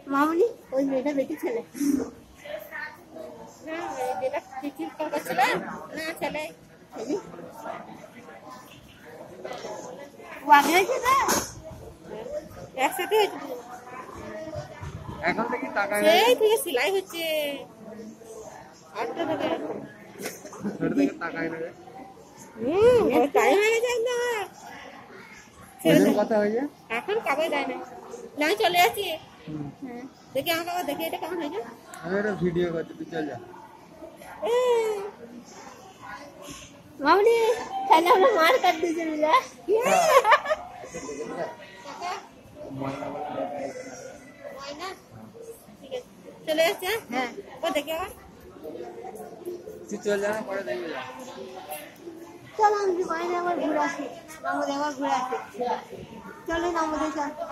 মামনি ওই মেয়েটা বেটি ছেলে একসাথে এখন থেকে টাকা থেকে সেলাই হচ্ছে টাকা নেবে টাইম হয়ে যায় না কথা হয়ে যায় এখন কাগজ দেয় না আমি চলে আসছি দেখি আমাকে আবার দেখে এটা কেমন হয়েছে আমি একটা ভিডিও করছি তুই চল যা মামনি তাহলে আমরা মার কাট দিয়েছে মিলা চলে আসছে হ্যাঁ ও দেখে আবার তুই চল যা পরে দেখবি যা চলো আমি বাইরে আবার ঘুরে আসি আমাদের আবার ঘুরে আসি চলেন আমাদের আবার